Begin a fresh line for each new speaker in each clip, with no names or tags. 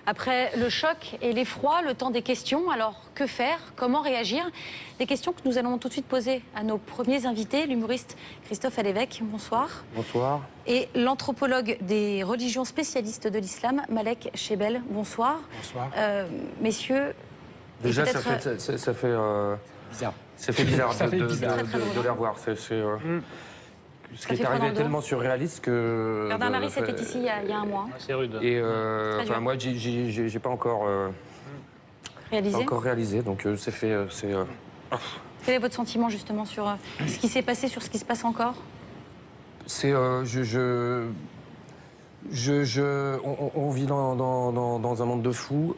Après le choc et l'effroi, le temps des questions. Alors, que faire? Comment réagir? Des questions que nous allons tout de suite poser à nos premiers invités, l'humoriste Christophe Alévèque. Bonsoir.
Bonsoir.
Et l'anthropologue des religions spécialiste de l'islam, Malek Chebel. Bonsoir.
Bonsoir.
Messieurs...
Déjà, ça fait bizarre. Ça fait bizarre de les revoir. Ce qui est arrivé est tellement surréaliste que...
Bernard Maris était ici il y a un mois.
C'est rude.
Et moi, j'ai pas encore réalisé, donc c'est fait...
Quel est votre sentiment justement sur ce qui s'est passé, sur ce qui se passe encore?
C'est... on vit dans un monde de fous.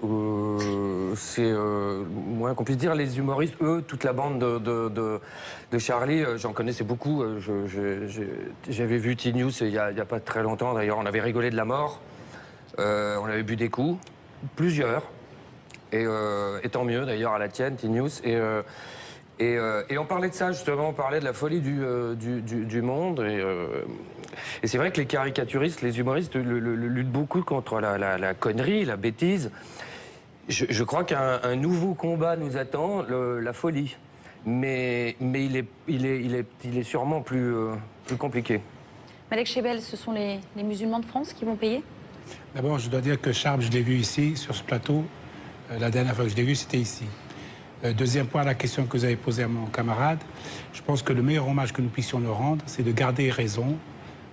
C'est moins qu'on puisse dire. Les humoristes, eux, toute la bande de Charlie, j'en connaissais beaucoup. J'avais vu T-News il y a pas très longtemps. D'ailleurs, on avait rigolé de la mort. On avait bu des coups, plusieurs. Et tant mieux, d'ailleurs, à la tienne, T-News. Et on parlait de ça, justement, on parlait de la folie du monde. Et c'est vrai que les caricaturistes, les humoristes luttent beaucoup contre la connerie, la bêtise. Je crois qu'un nouveau combat nous attend, la folie. Mais il est sûrement plus compliqué.
Malek Chebel, ce sont les musulmans de France qui vont payer?
D'abord, je dois dire que Charb, je l'ai vu ici, sur ce plateau. La dernière fois que je l'ai vu, c'était ici. Deuxième point, la question que vous avez posée à mon camarade. Je pense que le meilleur hommage que nous puissions leur rendre, c'est de garder raison,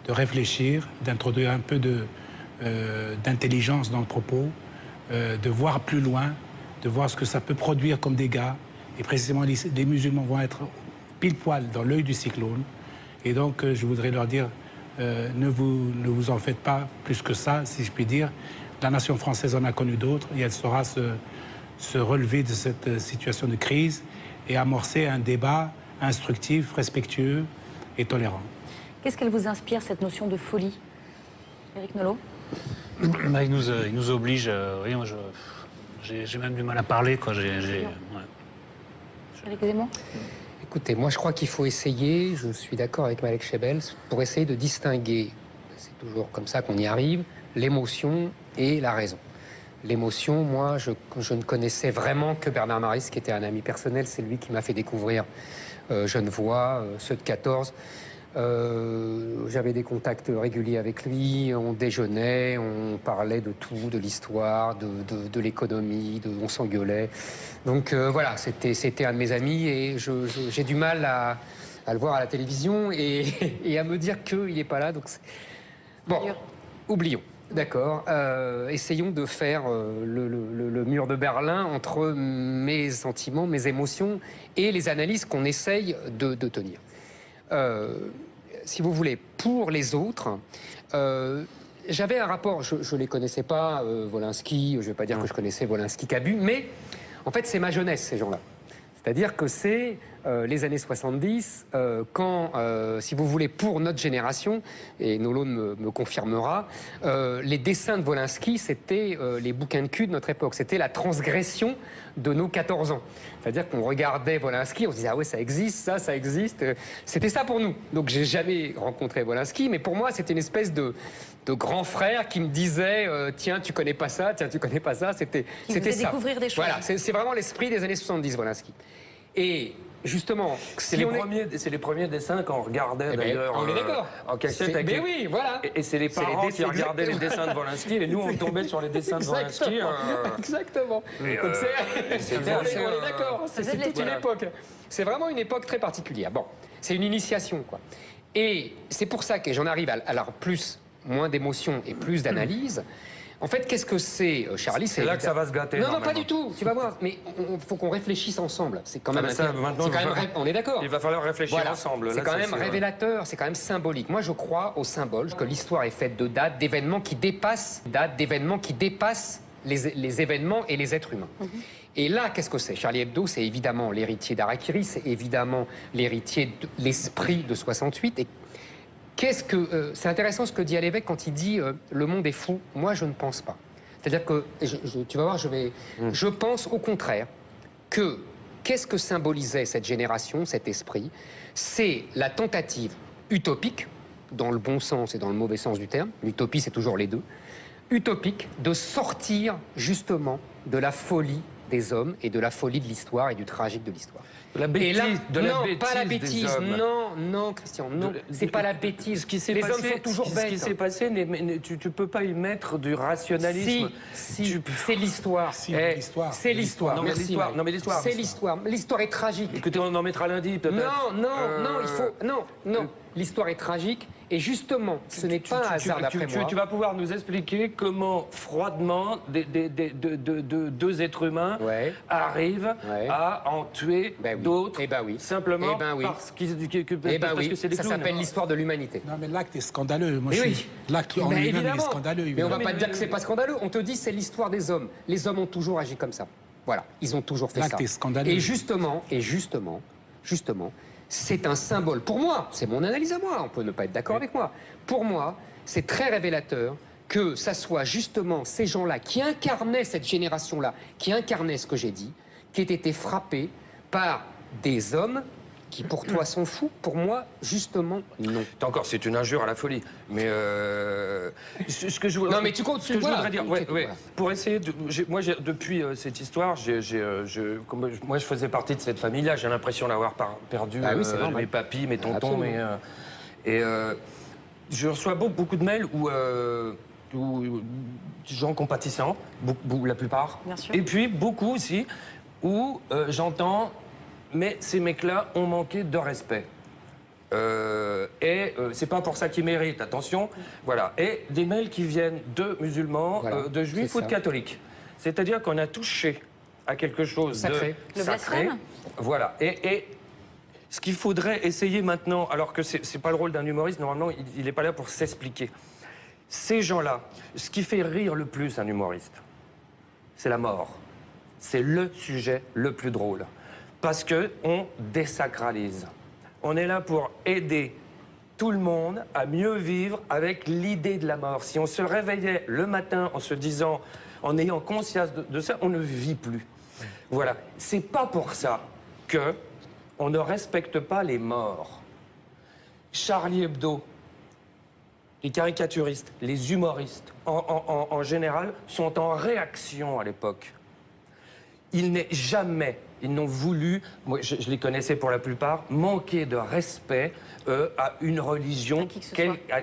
de réfléchir, d'introduire un peu d'intelligence dans le propos, de voir plus loin, de voir ce que ça peut produire comme dégâts. Et précisément, les musulmans vont être pile poil dans l'œil du cyclone. Et donc, je voudrais leur dire, ne vous en faites pas plus que ça, si je puis dire. La nation française en a connu d'autres et elle saura se relever de cette situation de crise et amorcer un débat instructif, respectueux et tolérant.
Qu'est-ce qu'elle vous inspire, cette notion de folie, Éric Nolot?
Il nous oblige. Oui, j'ai même du mal à parler, quoi.
Éric Zemmour?
Écoutez, moi je crois qu'il faut essayer, je suis d'accord avec Malek Chebel, pour essayer de distinguer, c'est toujours comme ça qu'on y arrive, l'émotion et la raison. L'émotion, moi, je ne connaissais vraiment que Bernard Maris, qui était un ami personnel. C'est lui qui m'a fait découvrir Genevois, ceux de 14. J'avais des contacts réguliers avec lui. On déjeunait, on parlait de tout, de l'histoire, de l'économie, on s'engueulait. Donc voilà, c'était un de mes amis et j'ai du mal à le voir à la télévision et à me dire qu'il n'est pas là. Donc bon, oublions. D'accord. Essayons de faire le mur de Berlin entre mes sentiments, mes émotions et les analyses qu'on essaye de tenir. Si vous voulez, pour les autres, j'avais un rapport, je ne les connaissais pas, Wolinski, je ne vais pas dire que je connaissais Wolinski-Cabu, mais en fait c'est ma jeunesse, ces gens-là. C'est-à-dire que c'est les années 70, quand, si vous voulez, pour notre génération, et Nolot me confirmera, les dessins de Wolinski, c'était les bouquins de cul de notre époque. C'était la transgression de nos 14 ans. C'est-à-dire qu'on regardait Wolinski, on se disait « Ah ouais, ça existe, ça existe ». C'était ça pour nous. Donc j'ai jamais rencontré Wolinski, mais pour moi, c'était une espèce de grand frère qui me disait tiens, tu connais pas ça, tiens, tu connais pas ça. C'était ça.
Découvrir des choses.
Voilà, c'est vraiment l'esprit des années 70, Wolinski. Et justement,
c'est les premiers dessins qu'on regardait d'ailleurs en cassette.
Mais oui, voilà.
Et c'est les parents qui regardaient les dessins de Wolinski et nous on tombait sur les dessins de Wolinski.
Exactement. On est d'accord. C'est une époque. C'est vraiment une époque très particulière. Bon, c'est une initiation, quoi. Et c'est pour ça que j'en arrive à alors moins d'émotion et plus d'analyse. En fait, qu'est-ce que c'est, Charlie?
C'est là que ça va se gâter.
Non, pas du tout. Tu vas voir. Mais il faut qu'on réfléchisse ensemble. C'est quand même. On est d'accord.
Il va falloir réfléchir ensemble.
C'est quand même révélateur. C'est quand même symbolique. Moi, je crois au symbole, que l'histoire est faite de dates, d'événements qui dépassent, les événements et les êtres humains. Et là, qu'est-ce que c'est? Charlie Hebdo, c'est évidemment l'héritier d'Harakiri, c'est évidemment l'héritier de l'esprit de 68. Et c'est intéressant ce que dit Alévèque quand il dit le monde est fou. Moi, je ne pense pas. C'est-à-dire que, tu vas voir, je pense au contraire que qu'est-ce que symbolisait cette génération, cet esprit? C'est la tentative utopique, dans le bon sens et dans le mauvais sens du terme. L'utopie, c'est toujours les deux. utopique de sortir justement de la folie des hommes et de la folie de l'histoire et du tragique de l'histoire.
La bêtise,
non, pas la
des
bêtise.
hommes.
Non, Christian, non. C'est pas la bêtise. Les hommes sont toujours bêtes.
Ce qui s'est passé, tu peux pas y mettre du rationalisme.
Si, c'est l'histoire.
Si, l'histoire.
C'est l'histoire.
Non, mais
Merci,
l'histoire.
Mike.
Non, mais l'histoire.
C'est l'histoire. L'histoire est tragique.
Écoutez, on en mettra lundi, peut-être.
Non, il faut. Non. L'histoire est tragique. Et justement, ce n'est pas un hasard d'après moi.
Tu vas pouvoir nous expliquer comment, froidement, deux êtres humains arrivent à en tuer d'autres, simplement parce que c'est des
ça
clowns.
s'appelle l'histoire de l'humanité.
Non, mais l'acte est scandaleux. Moi,
L'acte en lui-même est scandaleux. Mais on ne va pas te dire que c'est pas scandaleux. On te dit c'est l'histoire des hommes. Les hommes ont toujours agi comme ça. Voilà, ils ont toujours fait ça.
L'acte est scandaleux.
Et justement, c'est un symbole. Pour moi, c'est mon analyse à moi, on peut ne pas être d'accord avec moi. Pour moi, c'est très révélateur que ça soit justement ces gens-là qui incarnaient cette génération-là, qui incarnaient ce que j'ai dit, qui aient été frappés par des hommes qui pour toi sont fous, pour moi, justement, non.
Encore, c'est une injure à la folie. Mais ce que je voudrais,
non, mais tu comptes,
ce que je voudrais dire,
voilà.
pour essayer de, depuis cette histoire, moi je faisais partie de cette famille-là. J'ai l'impression d'avoir perdu mes papis, mes tontons, je reçois beaucoup de mails où gens compatissants, la plupart,
Bien sûr.
et puis beaucoup aussi où j'entends. Mais ces mecs-là ont manqué de respect. C'est pas pour ça qu'ils méritent, attention. Voilà. Et des mails qui viennent de musulmans, de juifs ou de catholiques. C'est-à-dire qu'on a touché à quelque chose de sacré.
Le blasphème.
Voilà. Et ce qu'il faudrait essayer maintenant, alors que c'est pas le rôle d'un humoriste, normalement, il n'est pas là pour s'expliquer. Ces gens-là, ce qui fait rire le plus un humoriste, c'est la mort. C'est le sujet le plus drôle. Parce qu'on désacralise. On est là pour aider tout le monde à mieux vivre avec l'idée de la mort. Si on se réveillait le matin en se disant, en ayant conscience de ça, on ne vit plus. Voilà. C'est pas pour ça que on ne respecte pas les morts. Charlie Hebdo, les caricaturistes, les humoristes, en général, sont en réaction à l'époque. Ils n'ont voulu, moi je les connaissais pour la plupart, manquer de respect à une religion,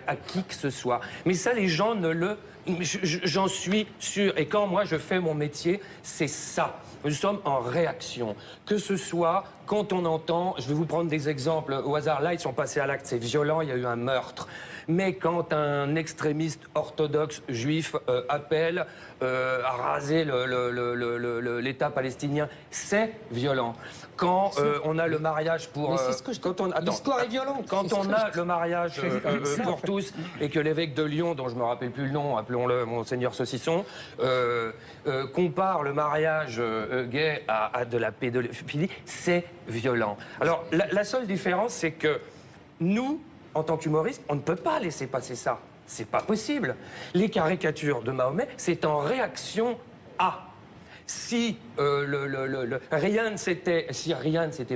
à qui que ce soit. Mais ça, les gens ne le... J'en suis sûr. Et quand moi je fais mon métier, c'est ça. Nous sommes en réaction. Que ce soit quand on entend, je vais vous prendre des exemples au hasard, là ils sont passés à l'acte, c'est violent, il y a eu un meurtre. Mais quand un extrémiste orthodoxe juif appelle à raser l'État palestinien, c'est violent. Quand on a le mariage pour...
L'histoire est violente.
Quand on a le mariage pour tous et que l'évêque de Lyon, dont je ne me rappelle plus le nom, appelons-le Monseigneur Saucisson, compare le mariage gay à de la pédophilie, c'est violent. Alors, la seule différence, c'est que nous, en tant qu'humoristes, on ne peut pas laisser passer ça. C'est pas possible. Les caricatures de Mahomet, c'est en réaction à. Si rien ne s'était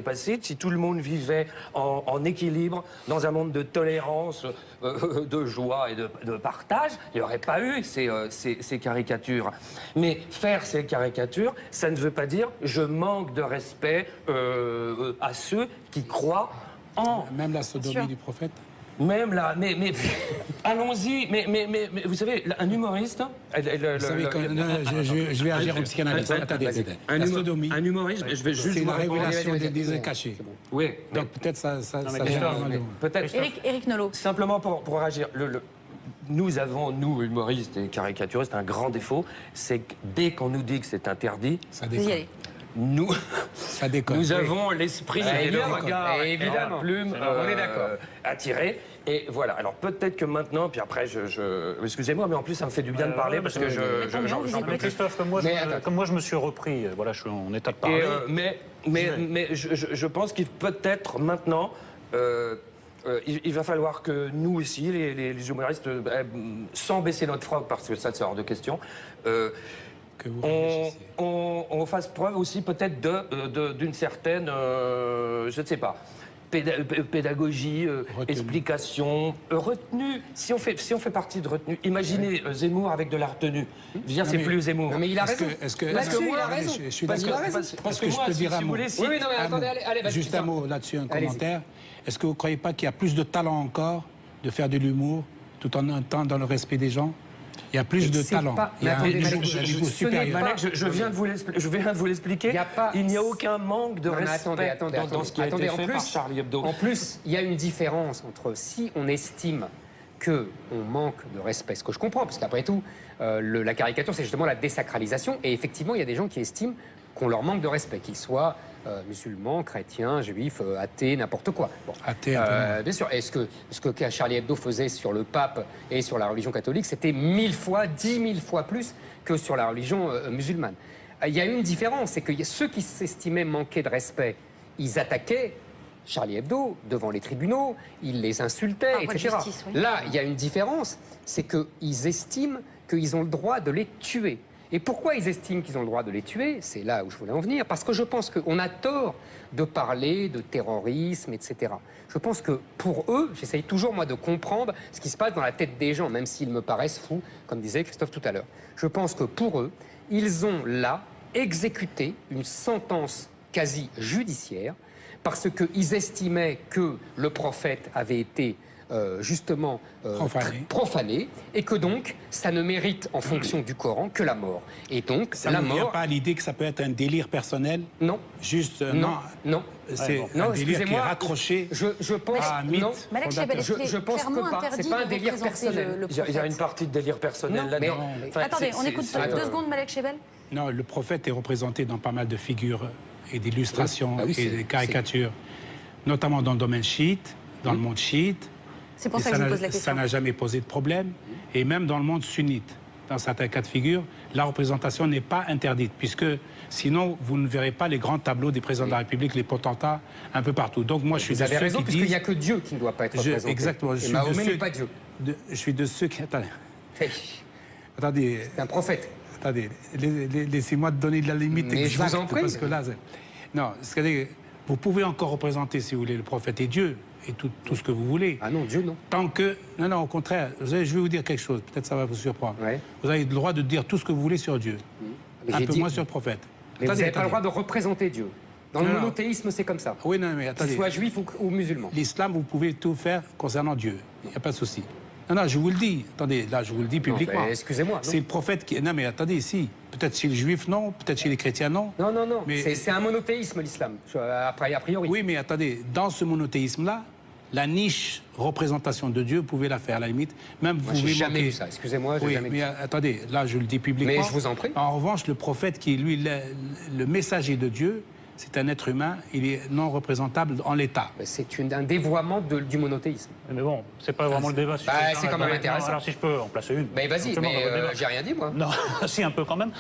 passé, si tout le monde vivait en équilibre, dans un monde de tolérance, de joie et de partage, il n'y aurait pas eu ces caricatures. Mais faire ces caricatures, ça ne veut pas dire je manque de respect à ceux qui croient en...
Même la sodomie du prophète.
Même là, mais allons-y, mais vous savez, un humoriste...
Vous savez que, je vais agir en psychanalyste. Attendez. La sodomie,
un humoriste, je vais juste...
c'est la révélation des désirs cachés.
Oui.
Donc peut-être ça
peut-être.
Éric Nolot.
Simplement pour réagir, nous avons, nous, humoristes et caricaturistes, un grand défaut, c'est que dès qu'on nous dit que c'est interdit...
Ça déconne.
Nous avons l'esprit et le regard
et la plume
attirés. Et voilà, alors peut-être que maintenant, puis après, excusez-moi, mais en plus ça me fait du bien de parler parce que j'en peux.
Christophe, comme moi je me suis repris, voilà, je suis en état de parler.
Mais je pense qu'il peut-être maintenant... il va falloir que nous aussi, les humoristes, sans baisser notre froc, parce que ça hors de question, on fasse preuve aussi peut-être d'une certaine, je ne sais pas, pédagogie, explication, retenue. Si on fait partie de retenue, imaginez Zemmour avec de la retenue. Je veux dire, c'est plus Zemmour.
Non, mais il a raison.
Parce que moi,
je suis
parce
d'accord.
que moi, si vous voulez,
Oui, non, mais attendez, allez, vas-y.
Juste un mot là-dessus, un
Allez-y.
commentaire. Est-ce que vous ne croyez pas qu'il y a plus de talent encore de faire de l'humour tout en étant dans le respect des gens? Il y a plus de
C'est
talent.
pas-
Il y a un
mais attendez,
niveau
Malek,
un niveau
ce n'est
supérieur.
pas-
Malek, je viens de vous l'expliquer. Il n'y a aucun manque de
Non, mais
respect dans ce qui a été fait par Charlie Hebdo.
En plus, il y a une différence entre si on estime qu'on manque de respect, ce que je comprends, parce qu'après tout, la caricature, c'est justement la désacralisation, et effectivement, il y a des gens qui estiment qu'on leur manque de respect, qu'ils soient musulmans, chrétiens, juifs, athées, n'importe quoi. Bon.
Athées, un peu moins.
Bien sûr, ce que Charlie Hebdo faisait sur le pape et sur la religion catholique, c'était 1000 fois, 10 000 fois plus que sur la religion musulmane. Il y a une différence, c'est que ceux qui s'estimaient manquer de respect, ils attaquaient Charlie Hebdo devant les tribunaux, ils les insultaient,
Par voie de
etc.
justice, oui.
Là, il y a une différence, c'est qu'ils estiment qu'ils ont le droit de les tuer. Et pourquoi ils estiment qu'ils ont le droit de les tuer? C'est là où je voulais en venir. Parce que je pense qu'on a tort de parler de terrorisme, etc. Je pense que pour eux, j'essaye toujours moi de comprendre ce qui se passe dans la tête des gens, même s'ils me paraissent fous, comme disait Christophe tout à l'heure. Je pense que pour eux, ils ont là exécuté une sentence quasi judiciaire parce qu'ils estimaient que le prophète avait été justement profané et que donc ça ne mérite en fonction du Coran que la mort. Et donc
Ça
la
ne vient
mort...
pas à l'idée que ça peut être un délire personnel?
Non.
Juste,
Non. Non.
c'est
Non,
un délire qui est
excusez-moi,
raccroché
je pense...
à un mythe.
Non.
Malek Chebel,
fondateur.
Je pense
clairement
que pas.
interdit
C'est pas un
de
délire
représenter
personnel.
le
Il y a une
prophète.
partie de délire personnel
Non,
là-dedans.
mais-
Enfin,
Attendez, on
c'est-
écoute
c'est-
deux secondes, Malek Chebel.
Non, le prophète est représenté dans pas mal de figures et d'illustrations
Oui. Ah oui,
et
c'est-
de caricatures, notamment dans le domaine chiite, dans le monde chiite.
C'est pour
Et
ça que je vous
n'a-
pose la
ça
question.
n'a jamais posé de problème. Et même dans le monde sunnite, dans certains cas de figure, la représentation n'est pas interdite, puisque sinon, vous ne verrez pas les grands tableaux des présidents de la République, les potentats, un peu partout. Donc moi, je suis
Vous
de
avez
ceux
raison,
qui
puisqu'il n'y a
disent...
que Dieu qui ne doit pas être représenté.
Exactement.
Et Mahomet n'est pas Dieu.
Je suis de ceux qui... Attendez,
C'est
attendez,
un prophète.
attendez, laissez-moi te donner de la limite
Mais je vous
exacte,
en prie.
parce que là, non, c'est-à-dire, vous pouvez encore représenter, si vous voulez, le prophète et Dieu, et tout ce que vous voulez.
Ah non, Dieu non.
Tant que... Non, au contraire, je vais vous dire quelque chose, peut-être ça va vous surprendre.
Ouais.
Vous avez le droit de dire tout ce que vous voulez sur Dieu,
Mais
un
j'ai
peu
dit-
moins sur le prophète.
Mais vous n'avez pas le droit de représenter Dieu. Dans le
Non, non.
monothéisme, c'est comme ça.
Oui, non, mais
Qu'il
attendez.
soit juif ou musulman.
L'islam, vous pouvez tout faire concernant Dieu. Il n'y a pas de souci. Non, je vous le dis. Attendez, là, je vous le dis publiquement.
mais excusez-moi, non.
C'est le prophète qui... Non, mais attendez, si. Peut-être chez les juifs, non. Peut-être chez les chrétiens, non.
Non.
Mais-
C'est un monothéisme, l'islam, a priori.
Oui, mais attendez, dans ce monothéisme-là, la niche représentation de Dieu, vous pouvez la faire, à la limite. Même
Moi,
vous
j'ai
pouvez
jamais
manquer...
vu ça. Excusez-moi, j'ai
Oui,
jamais vu
mais
ça.
attendez, là, je le dis publiquement.
Mais je vous en prie.
En revanche, le prophète qui est, lui, le messager de Dieu, c'est un être humain, il est non représentable en l'état.
C'est un dévoiement du monothéisme.
Mais bon, c'est pas vraiment le débat. Si
Bah,
je peux
c'est quand même
non,
intéressant.
alors si je peux en placer une.
Mais vas-y,
Justement, dans votre
mais
débat.
j'ai rien dit, moi.
Non, si un peu quand même.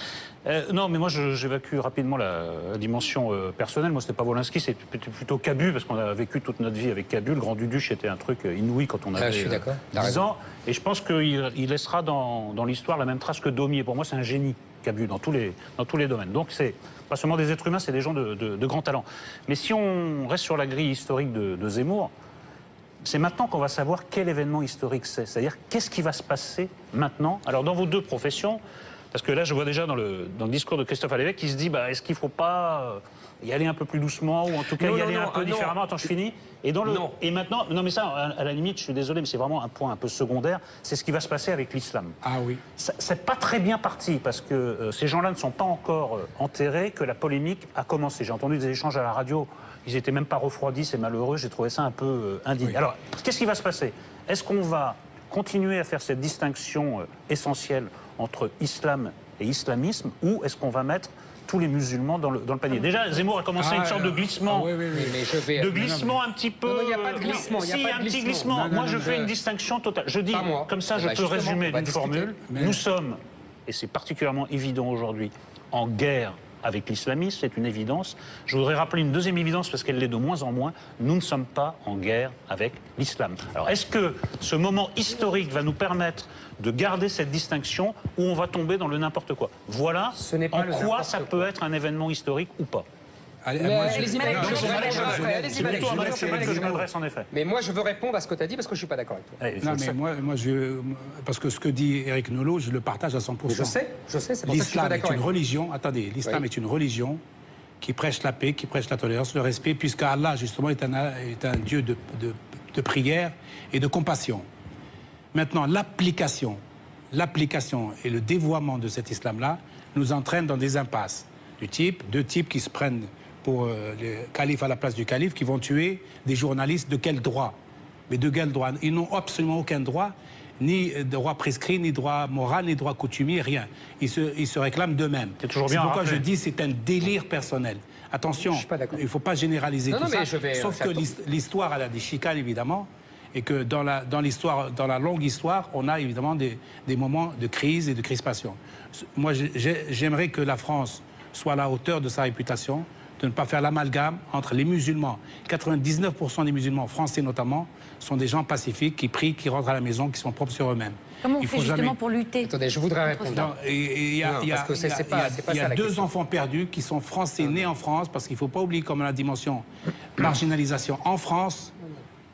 Non, mais moi j'évacue rapidement la dimension personnelle. Moi, c'était pas Wolinski, c'était plutôt Cabu, parce qu'on a vécu toute notre vie avec Cabu. Le Grand Duduche était un truc inouï quand on avait
je suis d'accord. T'as
10
raison.
ans. Et je pense qu'il laissera dans l'histoire la même trace que Daumier. Pour moi, c'est un génie, Cabu, dans tous les domaines. Donc c'est pas seulement des êtres humains, c'est des gens de grand talent. Mais si on reste sur la grille historique de Zemmour, c'est maintenant qu'on va savoir quel événement historique c'est. C'est-à-dire, qu'est-ce qui va se passer maintenant? Alors, dans vos deux professions, parce que là, je vois déjà dans le discours de Christophe Alévèque qui se dit, est-ce qu'il ne faut pas y aller un peu plus doucement, ou en tout cas
Non,
y
non,
aller
non,
un peu
non.
différemment? Attends, je finis.
Non.
Et maintenant, non mais ça, à la limite, je suis désolé, mais c'est vraiment un point un peu secondaire, c'est ce qui va se passer avec l'islam.
Ah oui.
C'est pas très bien parti, parce que ces gens-là ne sont pas encore enterrés, que la polémique a commencé. J'ai entendu des échanges à la radio, ils n'étaient même pas refroidis, c'est malheureux, j'ai trouvé ça un peu indigne.
Oui.
Alors, qu'est-ce qui va se passer? Est-ce qu'on va continuer à faire cette distinction essentielle entre islam et islamisme, ou est-ce qu'on va mettre tous les musulmans dans le panier? Déjà, Zemmour a commencé une sorte de glissement.
Oui.
Mais je vais...
De glissement un petit peu.
Non, il n'y a pas de glissement.
Si, il y a un petit glissement.
Non,
Moi, je
non,
fais une distinction totale. Je dis,
Pas moi.
comme ça,
Eh
je
ben,
peux
justement,
résumer
on va
d'une
discuter.
formule.
Mais-
Nous sommes, et c'est particulièrement évident aujourd'hui, en guerre avec l'islamisme, c'est une évidence. Je voudrais rappeler une deuxième évidence, parce qu'elle l'est de moins en moins. Nous ne sommes pas en guerre avec l'islam. Alors, est-ce que ce moment historique va nous permettre de garder cette distinction, ou on va tomber dans le n'importe quoi? Voilà
Ce n'est pas
en
le
quoi
n'importe
ça
quoi.
peut être un événement historique ou pas.
Allez-y, Malek,
C'est plutôt à Malek Chebel que je m'adresse, en effet.
Mais moi, je veux répondre à ce que tu as dit parce que je ne suis pas d'accord avec toi.
Non, mais parce que ce que dit Éric Nolot, je le partage à 100%.
Mais je sais, c'est pour ça que je suis pas
L'islam est
d'accord
une
avec toi.
religion, attendez, l'islam est une religion qui prêche la paix, qui prêche la tolérance, le respect, puisque Allah, justement, est un Dieu de prière et de compassion. Maintenant, l'application et le dévoiement de cet islam-là nous entraîne dans des impasses deux types qui se prennent pour le calife à la place du calife, qui vont tuer des journalistes. De quel droit? Mais de quel droit? Ils n'ont absolument aucun droit, ni droit prescrit, ni droit moral, ni droit coutumier, rien. Ils se réclament d'eux-mêmes. C'est pourquoi je dis c'est un délire personnel. Attention, il ne faut pas généraliser tout ça, sauf que l'histoire, elle a des chicanes, évidemment, et que dans la longue histoire, on a évidemment des moments de crise et de crispation. Moi, j'aimerais que la France soit à la hauteur de sa réputation, de ne pas faire l'amalgame entre les musulmans. 99% des musulmans, français notamment, sont des gens pacifiques, qui prient, qui rentrent à la maison, qui sont propres sur eux-mêmes.
Comment on fait justement pour lutter?
Attendez, je voudrais répondre.
Il y a deux enfants perdus qui sont français, nés en France, parce qu'il ne faut pas oublier comme la dimension marginalisation en France,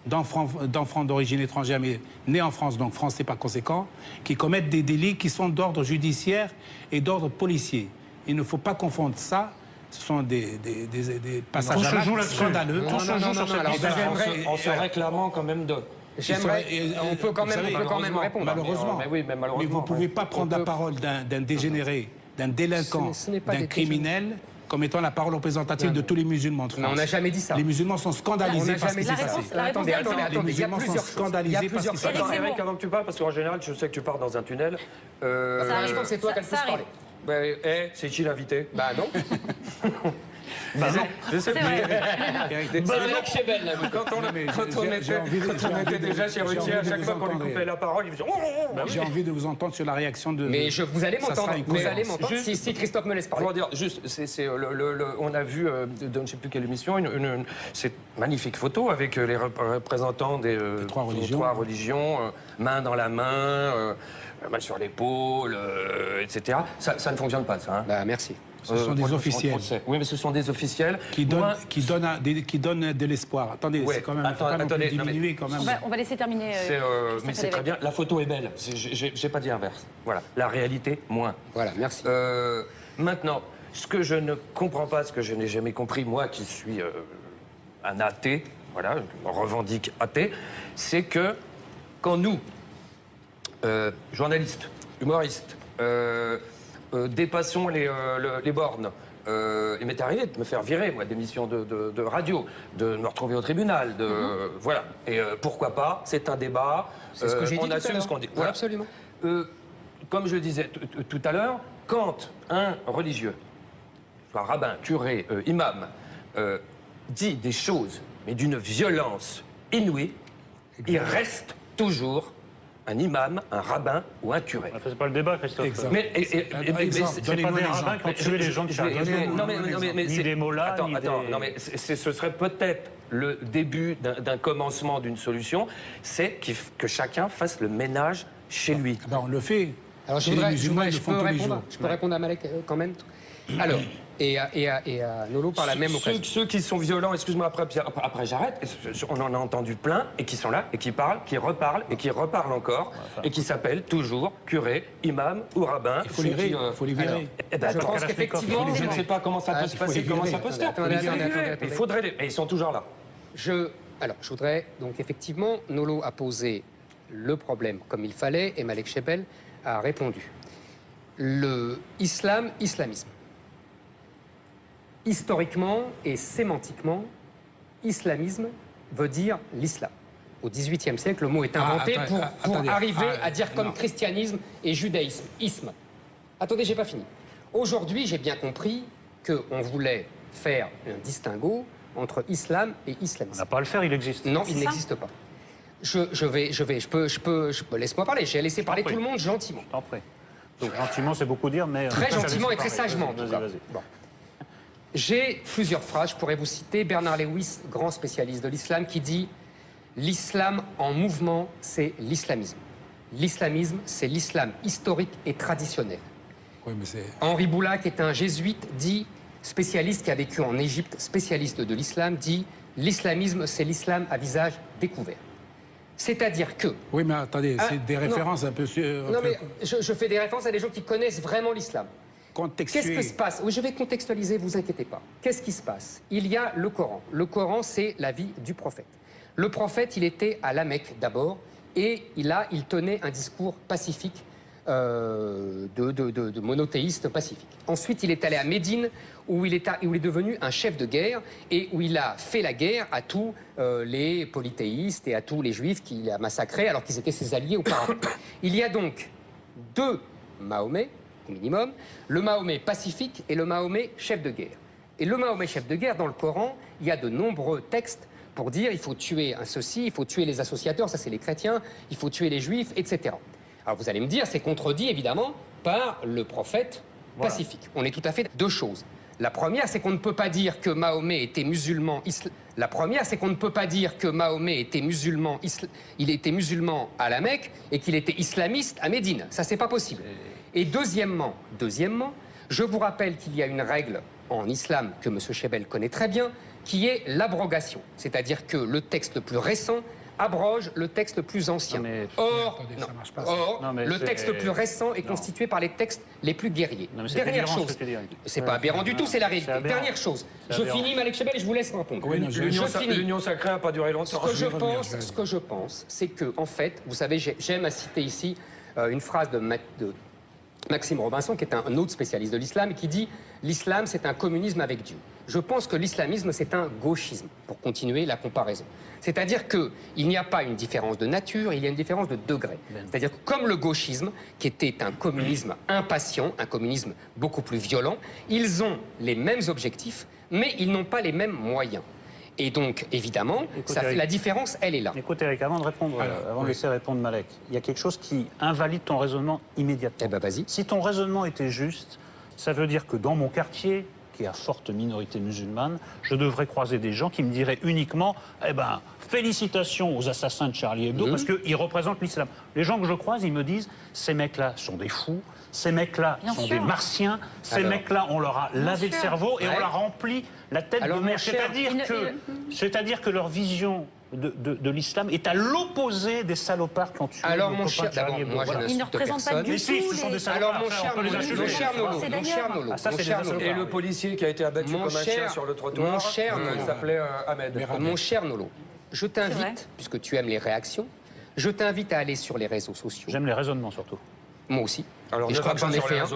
d'enfants d'origine étrangère, mais nés en France, donc français par conséquent, qui commettent des délits qui sont d'ordre judiciaire et d'ordre policier. Il ne faut pas confondre ça. Ce sont des passages scandaleux.
En se réclamant quand même de...
On peut quand même répondre.
Malheureusement. Mais vous ne pouvez pas prendre la parole d'un dégénéré, d'un délinquant, d'un criminel, comme étant la parole représentative de tous les musulmans de France.
On n'a jamais dit ça.
Les musulmans sont scandalisés par ce qui s'est passé.
Attendez,
Les musulmans sont scandalisés par ce qui s'est passé.
Eric, avant que tu parles, parce qu'en général, je sais que tu pars dans un tunnel.
Je pense que c'est toi qui as le plus parlé.
C'est qui l'invité?
Bah non.
Je sais plus.
Malek Chebel, là.
Quand on était déjà chez Ruquier, à chaque fois qu'on lui coupait la parole, il faisait...
J'ai envie de vous entendre sur la réaction de...
Mais vous allez m'entendre. Vous allez m'entendre si Christophe me laisse parler.
Je dois dire, juste, on a vu, dans je ne sais plus quelle émission, cette magnifique photo avec les représentants des trois religions, main dans la main, main sur l'épaule, etc. Ça ne fonctionne pas, ça. Hein.
Bah, merci.
Ce sont des officiels.
Oui, mais ce sont des officiels
qui donnent de l'espoir. Attendez, c'est quand même...
Attendez,
diminuer quand même.
On va laisser terminer...
mais c'est très bien. La photo est belle. J'ai pas dit inverse. Voilà. La réalité, moins.
Voilà, merci.
Maintenant, ce que je ne comprends pas, ce que je n'ai jamais compris, moi qui suis un athée, voilà, je me revendique athée, c'est que quand nous, journalistes, humoristes, dépassons les bornes. Il m'est arrivé de me faire virer, moi, d'émissions de radio, de me retrouver au tribunal, voilà. Et pourquoi pas? C'est un débat.
C'est ce que j'ai dit.
On assume ce qu'on dit.
Voilà. Absolument.
Comme je le disais tout à l'heure, quand un religieux, soit rabbin, curé, imam, dit des choses, mais d'une violence inouïe, il reste toujours un imam, un rabbin ou un curé.
C'est pas le débat, Christophe.
Mais
c'est pas des rabbins qui ont tué les gens de Charlie. Ni des mollahs,
non, mais ce serait peut-être le début d'un commencement d'une solution, c'est que chacun fasse le ménage chez lui.
On le fait.
Alors je peux répondre à Malek quand même. Alors, et à Nolo par la même occasion.
Ceux qui sont violents, excuse-moi, après j'arrête, on en a entendu plein, et qui sont là, et qui parlent, qui reparlent, et qui reparlent encore, et qui s'appellent toujours curé, imam ou rabbin.
Il faut les virer.
Je pense qu'effectivement...
Je ne sais pas comment ça peut se passer, comment ça peut se faire. Il faudrait les... Et ils sont toujours là.
Alors, je voudrais... Donc, effectivement, Nolo a posé le problème comme il fallait, et Malek Chebel a répondu. Islamisme. Historiquement et sémantiquement, islamisme veut dire l'islam. Au XVIIIe siècle, le mot est inventé pour arriver à dire comme christianisme et judaïsme, isme. Attendez, j'ai pas fini. Aujourd'hui, j'ai bien compris qu'on voulait faire un distinguo entre islam et islamisme.
On n'a pas à le faire, il existe.
Non, il n'existe pas. Laisse-moi parler, j'ai laissé parler tout le monde gentiment.
T'en prie. Donc gentiment, c'est beaucoup dire, mais...
Très gentiment et très sagement, en tout cas. Bon. J'ai plusieurs phrases, je pourrais vous citer Bernard Lewis, grand spécialiste de l'islam, qui dit « L'islam en mouvement, c'est l'islamisme. L'islamisme, c'est l'islam historique et traditionnel. » Henri Boulac est un jésuite, dit « spécialiste qui a vécu en Égypte, spécialiste de l'islam, dit l'islamisme, c'est l'islam à visage découvert. C'est-à-dire que...
Oui, mais attendez, c'est des références un peu...
Non, mais je fais des références à des gens qui connaissent vraiment l'islam. Qu'est-ce qui se passe? Oui, je vais contextualiser, vous inquiétez pas. Qu'est-ce qui se passe? Il y a le Coran. Le Coran, c'est la vie du prophète. Le prophète, il était à la Mecque d'abord, et il tenait un discours pacifique, de monothéiste pacifique. Ensuite, il est allé à Médine, où il est devenu un chef de guerre, et où il a fait la guerre à tous les polythéistes et à tous les juifs qu'il a massacrés, alors qu'ils étaient ses alliés auparavant. Il y a donc deux Mahomet, au minimum, le Mahomet pacifique et le Mahomet chef de guerre. Et le Mahomet chef de guerre, dans le Coran, il y a de nombreux textes pour dire il faut tuer un ceci, il faut tuer les associateurs, ça c'est les chrétiens, il faut tuer les juifs, etc. Alors vous allez me dire, c'est contredit évidemment par le prophète pacifique. On est tout à fait deux choses. La première, c'est qu'on ne peut pas dire que Mahomet était musulman. La première, c'est qu'on ne peut pas dire que Mahomet était musulman. Il était musulman à la Mecque et qu'il était islamiste à Médine. Ça, c'est pas possible. Et deuxièmement, je vous rappelle qu'il y a une règle en islam que M. Chebel connaît très bien, qui est l'abrogation. C'est-à-dire que le texte le plus récent abroge le texte le plus ancien. Or, le texte le plus récent est constitué par les textes les plus guerriers. Dernière chose, c'est pas aberrant du tout, c'est la réalité. Dernière chose, je finis, Malek Chebel, et je vous laisse répondre.
L'union sacrée n'a pas duré longtemps.
Ce que je pense, c'est que, en fait, vous savez, j'aime à citer ici une phrase de Maxime Robinson, qui est un autre spécialiste de l'islam, qui dit « L'islam, c'est un communisme avec Dieu ». Je pense que l'islamisme, c'est un gauchisme, pour continuer la comparaison. C'est-à-dire qu'il n'y a pas une différence de nature, il y a une différence de degré. C'est-à-dire que comme le gauchisme, qui était un communisme impatient, un communisme beaucoup plus violent, ils ont les mêmes objectifs, mais ils n'ont pas les mêmes moyens. Et donc, évidemment, la différence, elle est là.
Écoute, Eric, avant de répondre, avant de laisser répondre Malek, il y a quelque chose qui invalide ton raisonnement immédiatement.
Eh ben, vas-y.
Si ton raisonnement était juste, ça veut dire que dans mon quartier, qui est à forte minorité musulmane, je devrais croiser des gens qui me diraient uniquement « Eh ben, félicitations aux assassins de Charlie Hebdo parce qu'ils représentent l'islam ». Les gens que je croise, ils me disent « Ces mecs-là sont des fous, ces mecs-là sont des martiens, ces mecs-là, on leur a lavé le cerveau et on leur a rempli la tête de mer ». C'est-à-dire que leur vision de l'islam est à l'opposé des salopards qui ont tué
alors, mon cher, d'abord, moi,
ils ne représentent pas du tout.
Ce sont des salopards.
Alors, mon cher Nolo,
et le policier qui a été abattu comme un chien sur le trottoir, il s'appelait Ahmed.
Mon cher Nolo, je t'invite, puisque tu aimes les réactions, je t'invite à aller sur les réseaux sociaux.
J'aime les raisonnements surtout.
Moi aussi.
Alors,
et je crois que j'en ai fait un.